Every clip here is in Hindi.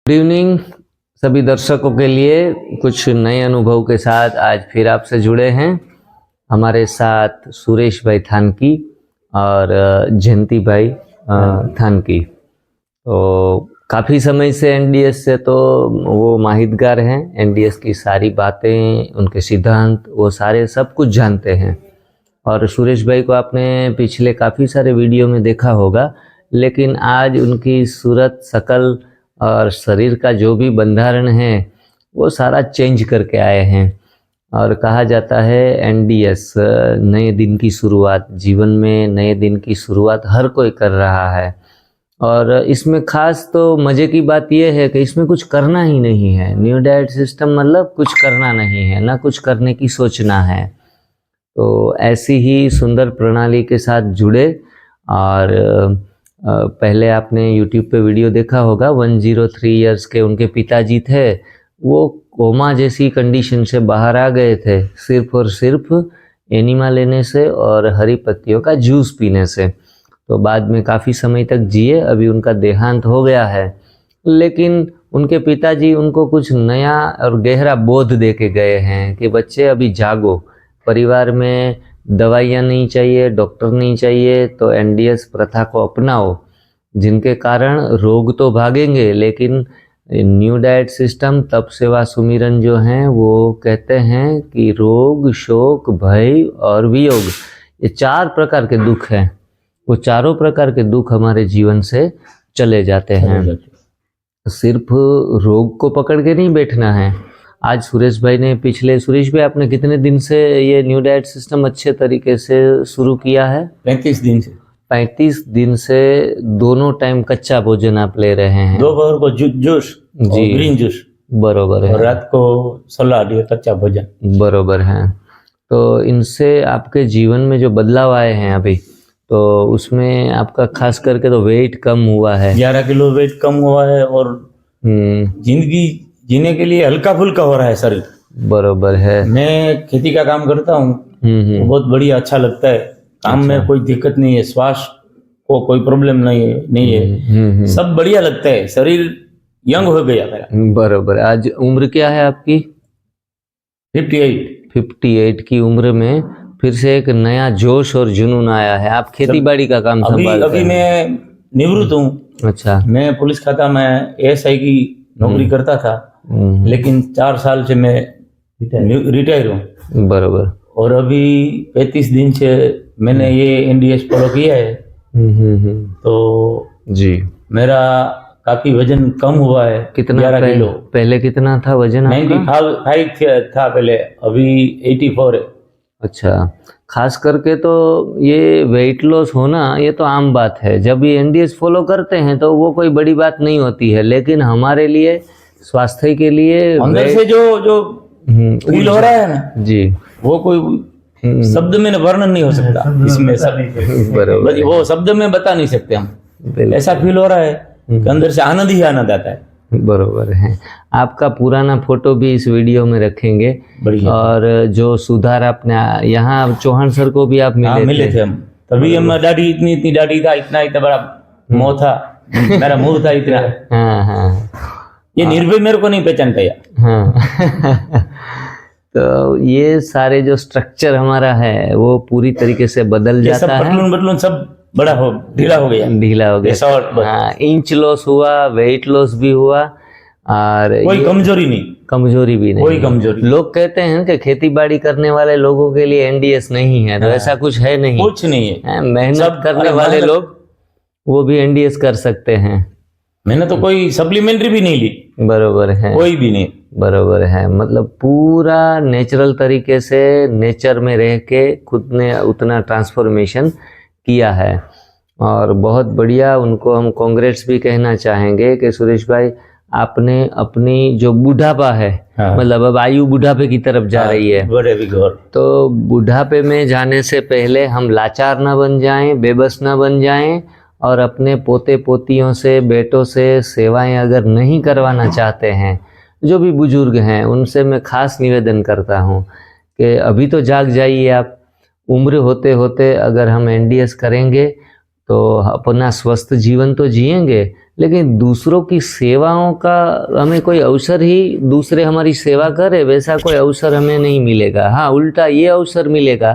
गुड इवनिंग सभी दर्शकों के लिए। कुछ नए अनुभव के साथ आज फिर आपसे जुड़े हैं। हमारे साथ सुरेश भाई थानकी और जयंती भाई थानकी। तो काफ़ी समय से एनडीएस से तो वो माहितगार हैं, एनडीएस की सारी बातें, उनके सिद्धांत, वो सारे सब कुछ जानते हैं। और सुरेश भाई को आपने पिछले काफ़ी सारे वीडियो में देखा होगा, लेकिन आज उनकी सूरत, शकल और शरीर का जो भी बंधारण है वो सारा चेंज करके आए हैं। और कहा जाता है एनडीएस नए दिन की शुरुआत, जीवन में नए दिन की शुरुआत हर कोई कर रहा है। और इसमें खास तो मज़े की बात यह है कि इसमें कुछ करना ही नहीं है। न्यू डाइट सिस्टम मतलब कुछ करना नहीं है, ना कुछ करने की सोचना है। तो ऐसी ही सुंदर प्रणाली के साथ जुड़े। और पहले आपने YouTube पे वीडियो देखा होगा, 103 इयर्स के उनके पिताजी थे, वो कोमा जैसी कंडीशन से बाहर आ गए थे सिर्फ और सिर्फ एनिमा लेने से और हरी पत्तियों का जूस पीने से। तो बाद में काफ़ी समय तक जिए, अभी उनका देहांत हो गया है। लेकिन उनके पिताजी उनको कुछ नया और गहरा बोध दे के गए हैं कि बच्चे अभी जागो, परिवार में दवाइयाँ नहीं चाहिए, डॉक्टर नहीं चाहिए, तो एनडीएस प्रथा को अपनाओ, जिनके कारण रोग तो भागेंगे, लेकिन न्यू डाइट सिस्टम, तप, सेवा, सुमिरन जो हैं वो कहते हैं कि रोग, शोक, भय और वियोग, ये 4 प्रकार के दुख हैं। वो चारों प्रकार के दुख हमारे जीवन से चले जाते हैं। सिर्फ रोग को पकड़ के नहीं बैठना है। आज सुरेश भाई ने सुरेश भाई आपने कितने दिन से ये न्यू डाइट सिस्टम अच्छे तरीके से शुरू किया है? 35 दिन से। 35 दिन से दोनों टाइम कच्चा भोजन आप ले रहे हैं? दोपहर को जूस जी, ग्रीन जूस, बरोबर है, और रात को सलाद या कच्चा भोजन, बरोबर है। तो इनसे आपके जीवन में जो बदलाव आए हैं अभी, तो उसमें आपका खास करके तो वेट कम हुआ है। 11 किलो वेट कम हुआ है और जिंदगी जीने के लिए हल्का फुल्का हो रहा है शरीर। बरोबर है। मैं खेती का काम करता हूँ, तो बहुत बढ़िया, अच्छा लगता है काम में, कोई दिक्कत नहीं है, श्वास को कोई प्रॉब्लम नहीं है, सब बढ़िया लगता है, शरीर यंग हो गया मेरा। बरोबर। आज उम्र क्या है आपकी? 58 की उम्र में फिर से एक नया जोश और जुनून आया है। आप खेती बाड़ी का काम संभालते हैं? अभी मैं निवृत्त हूँ। अच्छा। मैं पुलिस खाता में एएसआई की नौकरी करता था, लेकिन 4 साल से मैं रिटायर हूँ। बरोबर। और अभी 35 दिन से मैंने ये एनडीएस फॉलो किया है। तो जी मेरा काफी वजन कम हुआ है। कितना? 11 किलो। पहले कितना था वजन आपका? 95 था पहले, अभी 84 है। अच्छा। खास करके तो ये वेट लॉस होना ये तो आम बात है, जब ये एनडीएस फॉलो करते हैं तो वो कोई बड़ी बात नहीं होती है। लेकिन हमारे लिए, स्वास्थ्य के लिए अंदर से जो फील हो रहा है ना जी, वो कोई शब्द में वर्णन नहीं हो सकता। इसमें बराबर, वो शब्द में बता नहीं सकते हम। ऐसा फील हो रहा है कि अंदर से आनंद ही आनंद आता है। बरोबर है। आपका पुराना फोटो भी इस वीडियो में रखेंगे। और जो सुधार आपने यहाँ चौहान सर को भी आप मिले थे हम, तभी हम दाढ़ी इतनी दाढ़ी था, इतना बड़ा मुंह था, मेरा मुंह था इतना। हाँ। ये निर्भय मेरे को नहीं पहचान पाया। हाँ। तो ये सारे जो स्ट्रक्चर हमारा है वो पूरी तरीके से बदल जाता है। बटलून सब बड़ा ढीला हो गया। हाँ, इंच लॉस हुआ, वेट लॉस भी हुआ, और कोई कमजोरी भी नहीं। कोई कमजोरी। लोग कहते हैं कि खेती बाड़ी करने वाले लोगों के लिए एनडीएस नहीं है, तो ऐसा कुछ है नहीं, कुछ नहीं है। मेहनत करने वाले लोग वो भी एनडीएस कर सकते हैं। मैंने तो कोई सप्लीमेंट्री भी नहीं ली। बरोबर है, कोई भी नहीं। बरोबर है। मतलब पूरा नेचुरल तरीके से नेचर में रह के खुद ने उतना ट्रांसफॉर्मेशन किया है, और बहुत बढ़िया। उनको हम कांग्रेट्स भी कहना चाहेंगे कि सुरेश भाई, आपने अपनी जो बुढ़ापा है, मतलब अब आयु बुढ़ापे की तरफ जा रही है, तो बुढ़ापे में जाने से पहले हम लाचार ना बन जाएं, बेबस ना बन जाएं, और अपने पोते पोतियों से, बेटों से सेवाएं अगर नहीं करवाना चाहते हैं, जो भी बुजुर्ग हैं उनसे मैं खास निवेदन करता हूं कि अभी तो जाग जाइए आप। उम्र होते होते अगर हम एनडीएस करेंगे तो अपना स्वस्थ जीवन तो जिएंगे, लेकिन दूसरों की सेवाओं का हमें कोई अवसर ही, दूसरे हमारी सेवा करे वैसा कोई अवसर हमें नहीं मिलेगा। हाँ, उल्टा ये अवसर मिलेगा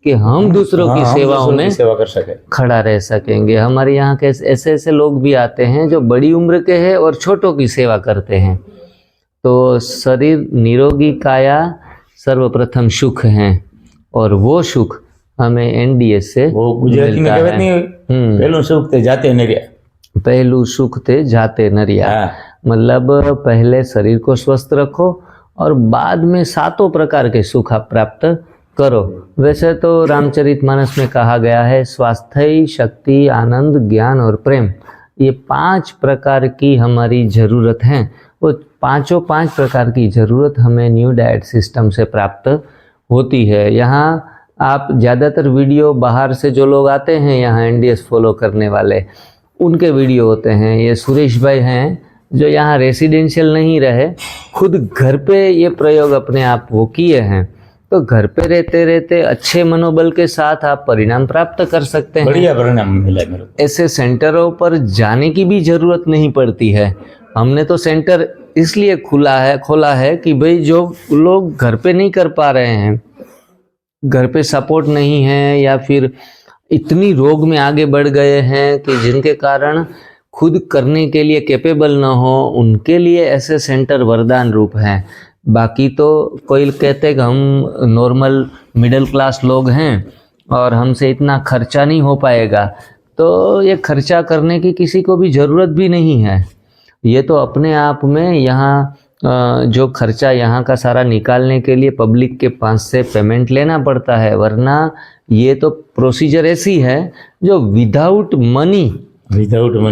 कि हम दूसरों की सेवाओं में सेवा कर सके, खड़ा रह सकेंगे। हमारे यहाँ के ऐसे ऐसे लोग भी आते हैं जो बड़ी उम्र के हैं और छोटों की सेवा करते हैं। तो शरीर निरोगी काया सर्वप्रथम सुख है, और वो सुख हमें एनडीएस से वो गुजराती में कहते नहीं, पहलू सुख थे जाते नरिया, पहलू सुख थे जाते नरिया। मतलब पहले शरीर को स्वस्थ रखो और बाद में सातों प्रकार के सुख आप प्राप्त करो। वैसे तो रामचरितमानस में कहा गया है स्वास्थ्य, शक्ति, आनंद, ज्ञान और प्रेम, ये 5 प्रकार की हमारी ज़रूरत है। वो 5 प्रकार की ज़रूरत हमें न्यू डाइट सिस्टम से प्राप्त होती है। यहाँ आप ज़्यादातर वीडियो बाहर से जो लोग आते हैं यहाँ एनडीएस फॉलो करने वाले, उनके वीडियो होते हैं। ये सुरेश भाई हैं जो यहाँ रेसिडेंशियल नहीं रहे, खुद घर पे ये प्रयोग अपने आप वो किए हैं। तो घर पे रहते रहते अच्छे मनोबल के साथ आप परिणाम प्राप्त कर सकते हैं। बढ़िया परिणाम मिला मेरे को। ऐसे सेंटरों पर जाने की भी ज़रूरत नहीं पड़ती है। हमने तो सेंटर इसलिए खोला है कि भाई जो लोग घर पे नहीं कर पा रहे हैं, घर पे सपोर्ट नहीं है, या फिर इतनी रोग में आगे बढ़ गए हैं कि जिनके कारण खुद करने के लिए कैपेबल ना हो, उनके लिए ऐसे सेंटर वरदान रूप हैं। बाकी तो कोई कहते हैं कि हम नॉर्मल मिडिल क्लास लोग हैं और हमसे इतना खर्चा नहीं हो पाएगा, तो ये खर्चा करने की किसी को भी ज़रूरत भी नहीं है। ये तो अपने आप में यहाँ जो खर्चा यहाँ का सारा निकालने के लिए पब्लिक के पास से पेमेंट लेना पड़ता है, वरना ये तो प्रोसीजर ऐसी है जो विदाउट मनी,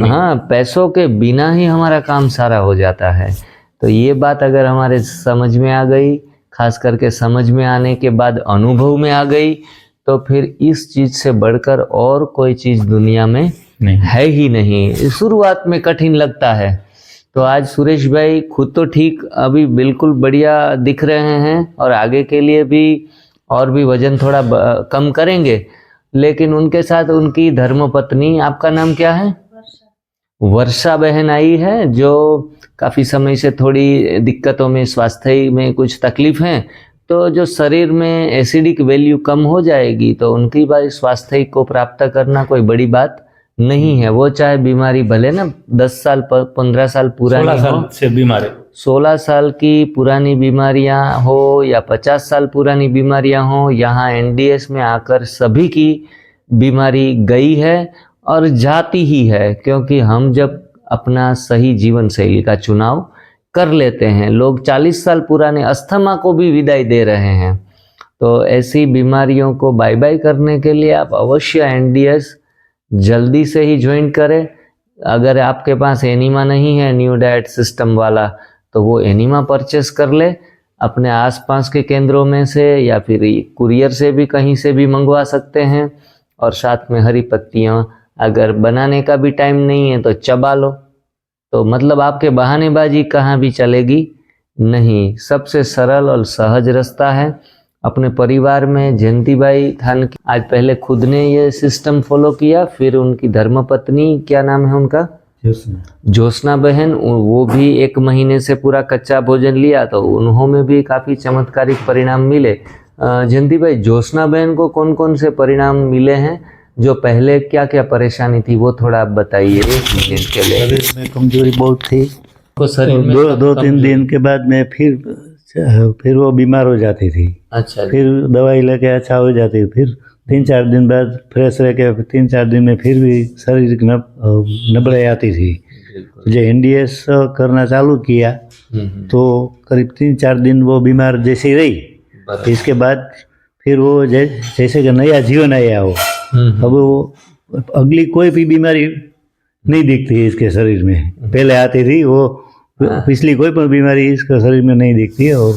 हाँ, पैसों के बिना ही हमारा काम सारा हो जाता है। तो ये बात अगर हमारे समझ में आ गई, खास करके समझ में आने के बाद अनुभव में आ गई, तो फिर इस चीज़ से बढ़कर और कोई चीज़ दुनिया में नहीं है ही नहीं। शुरुआत में कठिन लगता है। तो आज सुरेश भाई खुद तो ठीक, अभी बिल्कुल बढ़िया दिख रहे हैं और आगे के लिए भी और भी वजन थोड़ा कम करेंगे, लेकिन उनके साथ उनकी धर्मपत्नी, आपका नाम क्या है? वर्षा बहन आई है, जो काफ़ी समय से थोड़ी दिक्कतों में, स्वास्थ्य में कुछ तकलीफ है, तो जो शरीर में एसिडिक वैल्यू कम हो जाएगी तो उनकी भाई स्वास्थ्य को प्राप्त करना कोई बड़ी बात नहीं है। वो चाहे बीमारी भले ना 10 साल 15 साल पुरानी 16 साल से बीमार है, 16 साल की पुरानी बीमारियां हो या 50 साल पुरानी बीमारियां हो, यहाँ एनडीएस में आकर सभी की बीमारी गई है और जाती ही है। क्योंकि हम जब अपना सही जीवन शैली का चुनाव कर लेते हैं, लोग 40 साल पुराने अस्थमा को भी विदाई दे रहे हैं। तो ऐसी बीमारियों को बाय बाय करने के लिए आप अवश्य एनडीएस जल्दी से ही ज्वाइन करें। अगर आपके पास एनीमा नहीं है न्यू डाइट सिस्टम वाला, तो वो एनीमा परचेस कर ले अपने आसपास के केंद्रों में से, या फिर कुरियर से भी कहीं से भी मंगवा सकते हैं। और साथ में हरी पत्तियाँ, अगर बनाने का भी टाइम नहीं है तो चबा लो। तो मतलब आपके बहानेबाजी कहाँ भी चलेगी नहीं। सबसे सरल और सहज रास्ता है। अपने परिवार में जयंती भाई थानकी आज पहले खुद ने ये सिस्टम फॉलो किया, फिर उनकी धर्मपत्नी, क्या नाम है उनका? ज्योत्सना बहन, वो भी 1 महीने से पूरा कच्चा भोजन लिया, तो उन्होंने भी काफ़ी चमत्कारिक परिणाम मिले। जयंती भाई, ज्योत्सना बहन को कौन कौन से परिणाम मिले हैं? जो पहले क्या क्या परेशानी थी वो थोड़ा आप बताइए। 1 मिनट के लिए। शरीर में कमजोरी बहुत थी, तो शरीर में 2-3 दिन के बाद में फिर वो बीमार हो जाती थी। अच्छा, फिर दवाई लेके अच्छा हो जाती, फिर 3-4 दिन बाद फ्रेश रह के 3-4 दिन में फिर भी शरीर की नबड़ाई आती थी। जो एनडीएस करना चालू किया तो करीब 3-4 दिन वो बीमार जैसे ही रही। इसके बाद फिर वो जैसे कि नया जीवन आया हो। अब वो अगली कोई भी बीमारी नहीं दिखती इसके शरीर में। पहले आती थी वो, पिछली कोई भी बीमारी इसके शरीर में नहीं दिखती है और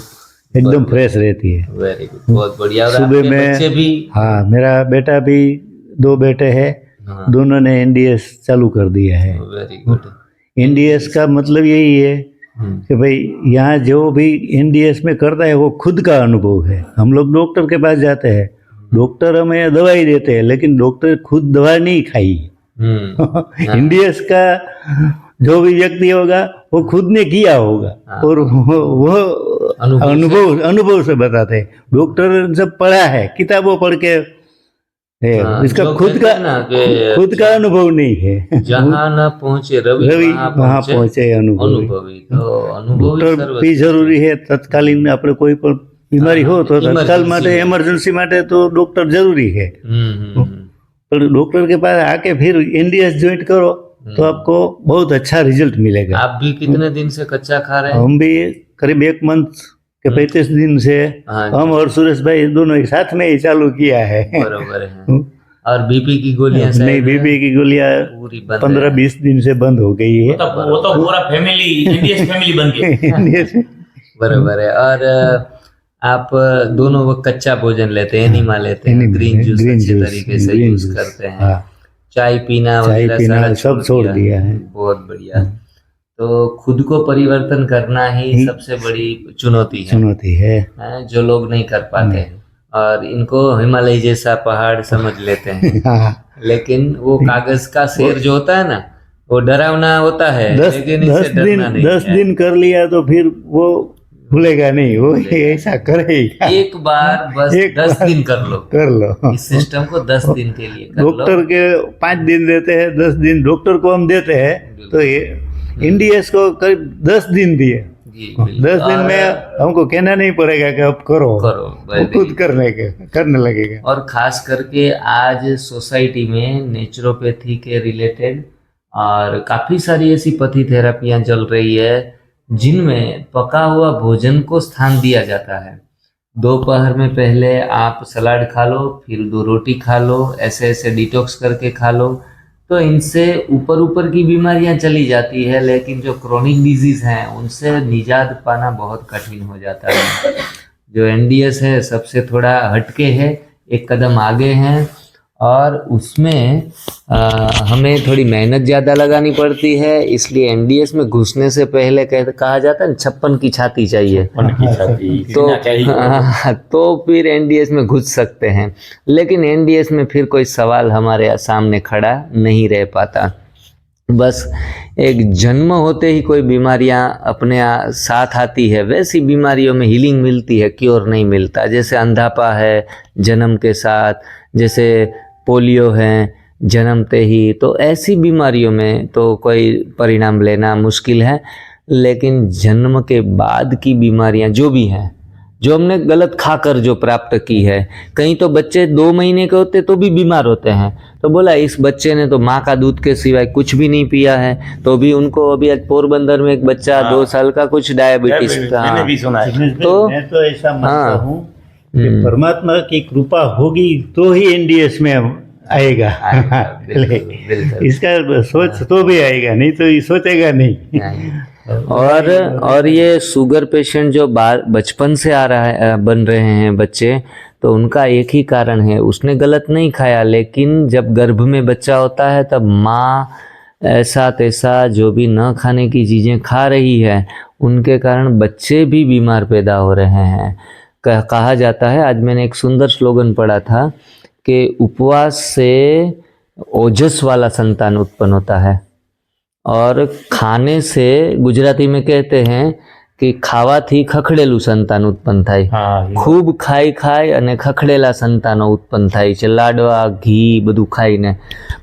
एकदम फ्रेश रहती है। वेरी गुड, बहुत बढ़िया। सुबह में बच्चे भी? हाँ, मेरा बेटा भी, 2 बेटे हैं, दोनों ने एनडीएस चालू कर दिया है। Very good. एनडीएस का मतलब यही है कि भाई यहाँ जो भी एनडीएस में करता है वो खुद का अनुभव है। हम लोग डॉक्टर के पास जाते हैं, डॉक्टर हमें दवाई देते हैं, लेकिन डॉक्टर खुद दवा नहीं खाई। एनडीएस का जो भी व्यक्ति होगा वो खुद ने किया होगा और वो अनुभव से बताते हैं। डॉक्टर जब पढ़ा है, किताबों पढ़ के है, इसका जो खुद कहते का हैं ना कि खुद का अनुभव नहीं है। जहाँ न पहुँचे रवि वहाँ पहुंचे अनुभवी। तो अनुभवी डॉक्टर भी जरूरी है। तत्कालीन में આપણે કોઈ પણ બીમારી हो तो तत्काल માટે इमरजेंसी માટે तो डॉक्टर जरूरी है। तो डॉक्टर के पास आके फिर एनडीएस ज्वाइन करो तो आपको बहुत अच्छा रिजल्ट मिलेगा। आप भी कितने दिन से कच्चा खा रहे हैं? हम भी करीब 1 मंथ के 35 दिन से हम और सुरेश भाई दोनों एक साथ में ही चालू किया है। बरोबर है। और बीपी की गोलियां नहीं, बीपी की गोलियां पूरी 15-20 दिन से बंद हो गई है। वो तो पूरा फैमिली इंडियस फैमिली बन गई। बरोबर है। और आप दोनों वो कच्चा भोजन लेते हैं, एनिमा लेते हैं, ग्रीन जूस अच्छे तरीके से यूज करते हैं, चाय पीना वगैरह सब छोड़ दिया है। बहुत बढ़िया। तो खुद को परिवर्तन करना ही सबसे बड़ी चुनौती है, जो लोग नहीं कर पाते हैं और इनको हिमालय जैसा पहाड़ समझ लेते हैं। लेकिन वो कागज का शेर जो होता है ना, वो डरावना होता है, लेकिन इससे डरना नहीं है। 10 दिन कर लिया तो फिर वो भूलेगा नहीं, वो ऐसा करेगा। एक बार बस 10 दिन कर लो इस सिस्टम को 10 दिन के लिए कर लो। डॉक्टर के 5 दिन देते हैं, 10 दिन डॉक्टर को हम देते हैं, तो ये इंडीएस को करीब 10 दिन दिए। 10 दिन में हमको कहना नहीं पड़ेगा कि अब करो खुद करने लगेगा। और खास करके आज सोसाइटी में नेचुरोपैथी के रिलेटेड और काफी सारी ऐसी पथी थेरेपियां चल रही है जिनमें पका हुआ भोजन को स्थान दिया जाता है। दोपहर में पहले आप सलाद खा लो, फिर 2 रोटी खा लो, ऐसे ऐसे डिटॉक्स करके खा लो, तो इनसे ऊपर की बीमारियां चली जाती है, लेकिन जो क्रोनिक डिजीज हैं उनसे निजात पाना बहुत कठिन हो जाता है। जो एनडीएस है सबसे थोड़ा हटके है, एक कदम आगे हैं और उसमें हमें थोड़ी मेहनत ज़्यादा लगानी पड़ती है। इसलिए एनडीएस में घुसने से पहले कहा जाता है 56 की छाती चाहिए, तो फिर एनडीएस में घुस सकते हैं। लेकिन एनडीएस में फिर कोई सवाल हमारे सामने खड़ा नहीं रह पाता। बस एक जन्म होते ही कोई बीमारियां अपने साथ आती है, वैसी बीमारियों में हीलिंग मिलती है, क्योर नहीं मिलता। जैसे अंधापा है जन्म के साथ, जैसे पोलियो है जन्मते ही, तो ऐसी बीमारियों में तो कोई परिणाम लेना मुश्किल है। लेकिन जन्म के बाद की बीमारियां जो भी हैं, जो हमने गलत खाकर जो प्राप्त की है, कहीं तो बच्चे 2 महीने के होते तो भी बीमार होते हैं, तो बोला इस बच्चे ने तो माँ का दूध के सिवाय कुछ भी नहीं पिया है, तो भी उनको अभी आज पोरबंदर में एक बच्चा 2 साल का कुछ डायबिटीज था। मैंने भी सुना है। तो मैं तो ऐसा मानता हूँ कि परमात्मा की कृपा होगी तो ही एनडीएस में आएगा। इसका सोच तो भी आएगा, नहीं तो ये सोचेगा नहीं। और ये शुगर पेशेंट जो बचपन से आ रहा है, बन रहे हैं बच्चे, तो उनका एक ही कारण है, उसने गलत नहीं खाया, लेकिन जब गर्भ में बच्चा होता है तब माँ ऐसा तैसा जो भी न खाने की चीज़ें खा रही है, उनके कारण बच्चे भी बीमार पैदा हो रहे हैं। कहा जाता है, आज मैंने एक सुंदर स्लोगन पढ़ा था कि उपवास से ओजस वाला संतान उत्पन्न होता है, और खाने से गुजराती में कहते हैं कि खावाथी खखड़ेलू संतान उत्पन्न थाय। खूब खाई अने खखड़ेला संतानो उत्पन्न थाय छे, लाडवा घी बधु खाईने।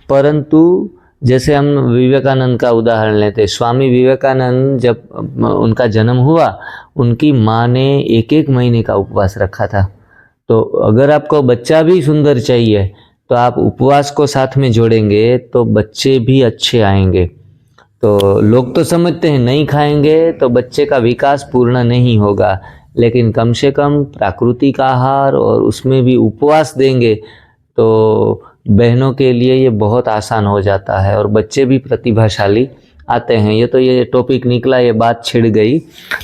परंतु जैसे हम विवेकानंद का उदाहरण लेते हैं, स्वामी विवेकानंद जब उनका जन्म हुआ, उनकी माँ ने 1 महीने का उपवास रखा था। तो अगर आपको बच्चा भी सुंदर चाहिए तो आप उपवास को साथ में जोड़ेंगे तो बच्चे भी अच्छे आएंगे। तो लोग तो समझते हैं नहीं खाएंगे तो बच्चे का विकास पूर्ण नहीं होगा, लेकिन कम से कम प्राकृतिक आहार और उसमें भी उपवास देंगे तो बहनों के लिए ये बहुत आसान हो जाता है और बच्चे भी प्रतिभाशाली आते हैं। ये टॉपिक निकला, ये बात छिड़ गई।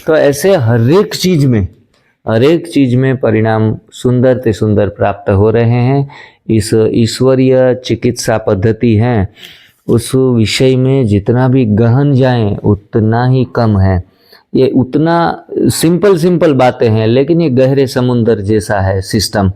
तो ऐसे हर एक चीज़ में परिणाम सुंदर से सुंदर प्राप्त हो रहे हैं। इस ईश्वरीय चिकित्सा पद्धति है, उस विषय में जितना भी गहन जाएं उतना ही कम है। ये उतना सिंपल बातें हैं, लेकिन ये गहरे समुंदर जैसा है सिस्टम।